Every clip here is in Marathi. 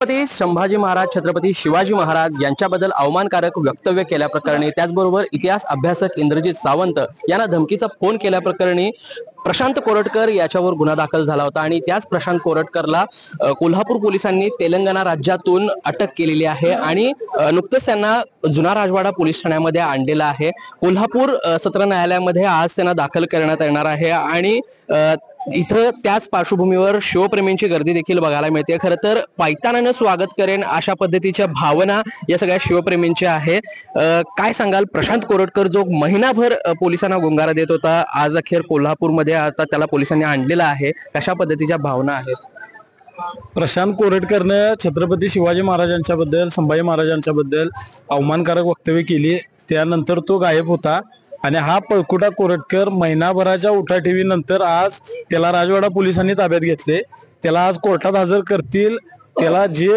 छत्रपती संभाजी महाराज छत्रपती शिवाजी महाराज यांच्याबद्दल अवमानकारक वक्तव्य केल्याप्रकरणी त्याचबरोबर इतिहास अभ्यासक इंद्रजित सावंत यांना धमकीचा फोन केल्याप्रकरणी प्रशांत कोरटकर याच्यावर गुन्हा दाखल झाला होता आणि त्याच प्रशांत कोरटकरला कोल्हापूर पोलिसांनी तेलंगणा राज्यातून अटक केलेली आहे आणि नुकतंच त्यांना जुना राजवाडा पोलीस ठाण्यामध्ये आणलेलं आहे। कोल्हापूर सत्र न्यायालयामध्ये आज त्यांना दाखल करण्यात येणार आहे आणि इथं त्याच पार्श्वभूमीवर शिवप्रेमींची गर्दी देखील बघायला मिळते। खरं तर पायतानानं स्वागत करेन अशा पद्धतीच्या भावना या सगळ्या शिवप्रेमींच्या आहे। काय सांगाल, प्रशांत कोरटकर जो महिनाभर पोलिसांना गुंगारा देत होता, आज अखेर कोल्हापूरमध्ये आता त्याला पोलिसांनी आणलेला आहे, कशा पद्धतीच्या भावना आहेत? प्रशांत कोरटकरनं छत्रपती शिवाजी महाराजांच्या बद्दल संभाजी महाराजांच्या बद्दल अवमानकारक वक्तव्य केली, त्यानंतर तो गायब होता आणि हा पळकुटा कोरटकर महिनाभराच्या उठाठेवीनंतर आज त्याला राजवाडा पोलिसांनी ताब्यात घेतले। त्याला आज कोर्टात हजर करतील, त्याला जे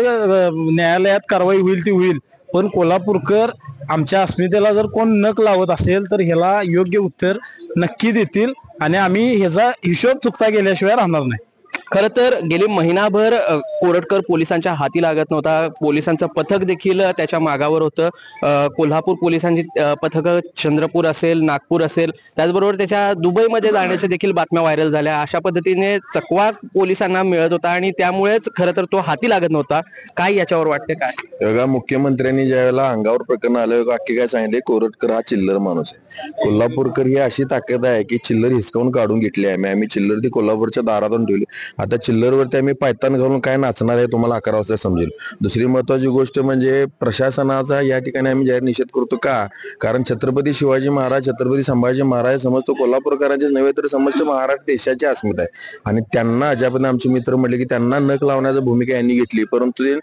न्यायालयात कारवाई होईल ती होईल, पण कोल्हापूरकर आमच्या अस्मितेला जर कोण नख लावत असेल तर ह्याला योग्य उत्तर नक्की देतील आणि आम्ही ह्याचा हिशोब चुकता गेल्याशिवाय राहणार नाही। खरं तर गेली महिनाभर कोरटकर पोलिसांच्या हाती लागत नव्हता। पोलिसांचं पथक देखील त्याच्या मागावर होतं। कोल्हापूर पोलिसांची पथक चंद्रपूर असेल, नागपूर असेल, त्याचबरोबर त्याच्या दुबईमध्ये जाण्याच्या देखील बातम्या व्हायरल झाल्या। अशा पद्धतीने चकवा पोलिसांना मिळत होता आणि त्यामुळेच खरं तर तो हाती लागत नव्हता। काय याच्यावर वाटते? काय बघा, मुख्यमंत्र्यांनी ज्यावेळेला अंगावर प्रकरण आलं बाकी काय सांगितले, कोरटकर हा चिल्लर माणूस आहे। कोल्हापूरकर ही अशी ताकद आहे की चिल्लर हिसकावून काढून घेतली आहे। आम्ही चिल्लर ती कोल्हापूरच्या दारातून ठेवली। आता चिल्लरवरती आम्ही पायतान घालून काय नाचणार आहे तुम्हाला 11 वाजता समजेल। दुसरी महत्वाची गोष्ट म्हणजे प्रशासनाचा या ठिकाणी आम्ही जाहीर निषेध करतो का, कारण छत्रपती शिवाजी महाराज छत्रपती संभाजी महाराज समजतो कोल्हापूरकरांचेच नव्हे तर समस्त महाराष्ट्र देशाची अस्मिता आहे आणि त्यांना ज्यापर्यंत आमचे मित्र म्हटले की त्यांना नख लावण्याची भूमिका यांनी घेतली, परंतु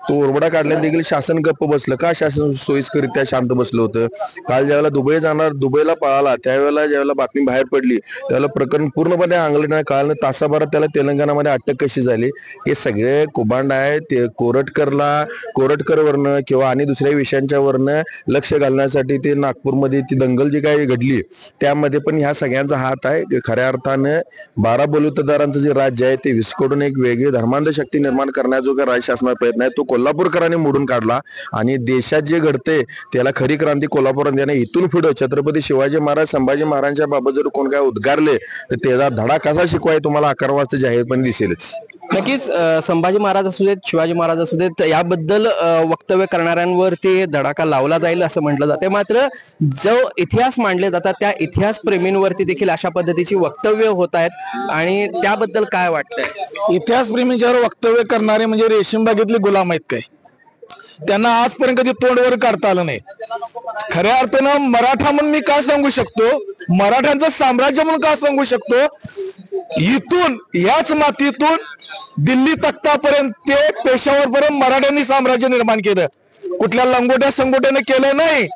तो ओरबडा काढल्याने देखील शासन गप्प बसलं का? शासन सोयीस्करित्या शांत बसलं होतं। काल ज्यावेळेला दुबईला पळाला त्यावेळेला ज्यावेळेला बातमी बाहेर पडली त्यावेळेला प्रकरण पूर्णपणे आंगलट काळानं तासाभरात त्याला तेलंगणामध्ये अटक कशी झाली, हे सगळे कुभांड आहे। ते कोरटकरवरनं किंवा आणि दुसऱ्या विषयांच्या वरनं लक्ष घालण्यासाठी ते नागपूरमध्ये ती दंगल जी काही घडली त्यामध्ये पण ह्या सगळ्यांचा हात आहे। खऱ्या अर्थानं 12 बलुतेदारांचं जे राज्य आहे ते विस्फोटून एक वेगळी धर्मांध शक्ती निर्माण करण्याचा जो काही राज्य शासनाचा प्रयत्न आहे तो कोल्हापूरकरांनी मोडून काढला आणि देशात जे घडते त्याला खरी क्रांती कोल्हापुरात याने इथून पुढे छत्रपती शिवाजी महाराज संभाजी महाराजांच्या बाबत जर कोण काय उद्गारले तर त्याचा धडा कसा शिकवाय तुम्हाला 11 वाजता जाहीरपणे दिसेलच। नक्कीच संभाजी महाराज असू देत, शिवाजी महाराज असू देत, याबद्दल वक्तव्य करणाऱ्यांवरती धडाका लावला जाईल असं म्हटलं जाते। मात्र जो इतिहास मांडले जातात त्या इतिहास प्रेमींवरती देखील अशा पद्धतीची वक्तव्य होत आहेत आणि त्याबद्दल काय वाटतंय? इतिहास प्रेमींच्यावर वक्तव्य करणारे म्हणजे रेशीमबागेतले गुलाम आहेत काय? त्यांना आजपर्यंत कधी तोंडवर काढता आलं नाही। खऱ्या अर्थानं मराठा म्हणून मी का सांगू शकतो, मराठ्यांचं साम्राज्य म्हणून का सांगू शकतो, इथून याच मातीतून दिल्ली तख्तापर्यंत ते पेशावरपर्यंत मराठ्यांनी साम्राज्य निर्माण केलं, कुठल्या लंगोट्या संगोट्याने केलं नाही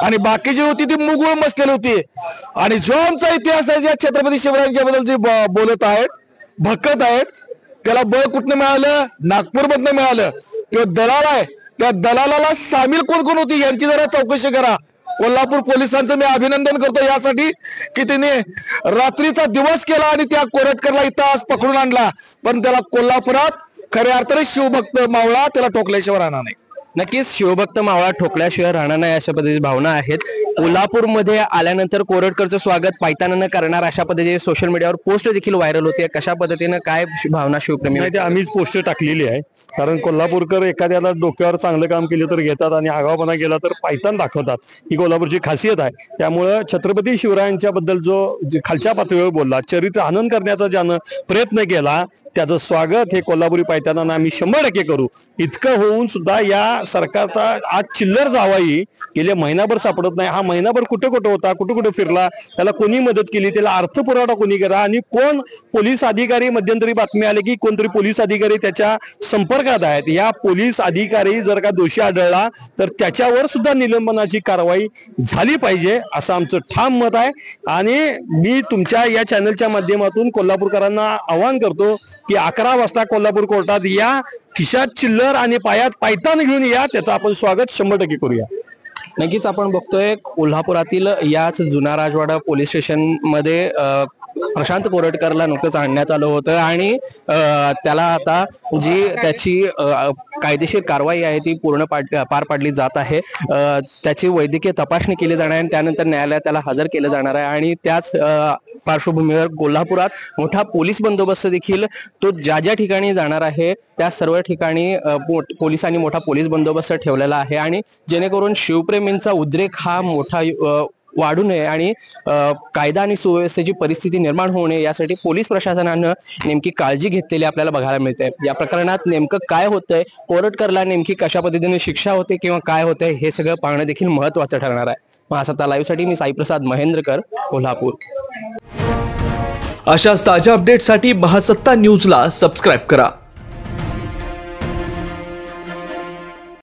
आणि बाकी जी होती ती मुघल मसलेली होती। आणि जो आमचा इतिहास आहे ज्या छत्रपती शिवरायांच्या बद्दल जे बोलत आहेत, भकत आहेत, त्याला बळ कुठनं मिळालं? नागपूरमधनं मिळालं। तो दलाल आहे, त्या दलालाला सामील कोण कोण होती यांची जरा चौकशी करा। कोल्हापूर पोलिसांचं मी अभिनंदन करतो यासाठी की त्यांनी रात्रीचा दिवस केला आणि त्या कोरटकरला इथं आज पकडून आणला, पण त्याला कोल्हापुरात खऱ्या अर्थाने शिवभक्त मावळा त्याला ठोकल्याशिवाय राहणार नाही। नक्कीच शिवभक्त मावळा ठोकल्याशिवाय राहणार नाही अशा पद्धतीची भावना आहेत। कोल्हापूरमध्ये आल्यानंतर कोरटकरचं स्वागत पायतानानं करणार अशा पद्धतीने सोशल मीडियावर पोस्ट देखील व्हायरल होते। कशा पद्धतीनं काय भावना शिवप्रेमी? नाही, ते आम्हीच पोस्ट टाकलेली आहे, कारण कोल्हापूरकर एखाद्याला डोक्यावर चांगलं काम केलं तर घेतात आणि आगावपणा केला तर पायतान दाखवतात, ही कोल्हापूरची खासियत आहे। त्यामुळं छत्रपती शिवरायांच्या बद्दल जो खालच्या पातळीवर बोलला, चरित्र हनन करण्याचा ज्यानं प्रयत्न केला त्याचं स्वागत हे कोल्हापुरी पायतानानं आम्ही 100% करू। इतकं होऊन सुद्धा या सरकारचा आज चिल्लर जावाई गेले महिनाभर सापडत नाही। हा महिनाभर कुठे कुठे होता, कुठे कुठे फिरला, त्याला कोणी मदत केली, त्याला अर्थपुरवठा कोणी करा आणि कोण पोलीस अधिकारी, मध्यंतरी बातमी आली की कोणतरी पोलीस अधिकारी त्याच्या संपर्कात आहेत। या पोलीस अधिकारी जर का दोषी आढळला तर त्याच्यावर सुद्धा निलंबनाची कारवाई झाली पाहिजे असं आमचं ठाम मत आहे। आणि मी तुमच्या या चॅनलच्या माध्यमातून कोल्हापूरकरांना आवाहन करतो की 11 वाजता कोल्हापूर कोर्टात या, खिशात चिल्लर आणि पायात पायतान घेऊन या, त्याचं आपण स्वागत 100% करूया। नक्कीच आपण बघतोय कोल्हापुरातील याच जुना राजवाडा पोलीस स्टेशन मध्ये प्रशांत कोरटकरला नुकतंच आणण्यात आलं होतं आणि त्याला आता जी त्याची कायदेशीर कारवाई आहे ती पूर्ण पार पाडली जात आहे। त्याची वैद्यकीय तपासणी केली जाणार आहे आणि त्यानंतर न्यायालयात त्याला हजर केलं जाणार आहे आणि त्याच पार्श्वभूमीवर कोल्हापुरात मोठा पोलीस बंदोबस्त देखील तो ज्या ज्या ठिकाणी जाणार आहे त्या सर्व ठिकाणी पोलिसांनी मोठा पोलीस बंदोबस्त ठेवलेला आहे आणि जेणेकरून शिवप्रेमींचा उद्रेक हा मोठा वाढू नये आणि कायदा आणि सुव्यवस्थेची परिस्थिती निर्माण होऊ नये यासाठी पोलीस प्रशासनानं नेमकी काळजी घेतलेली आपल्याला बघायला मिळते। या प्रकरणात नेमकं काय होतंय, कोरटकरला नेमकी कशा पद्धतीने शिक्षा होते किंवा काय होतंय हे सगळं पाहणं देखील महत्त्वाचं ठरणार आहे। महासत्ता लाईव्ह साठी मी साईप्रसाद महेंद्रकर, कोल्हापूर। अशाच ताज्या अपडेटसाठी महासत्ता न्यूजला सबस्क्राईब करा।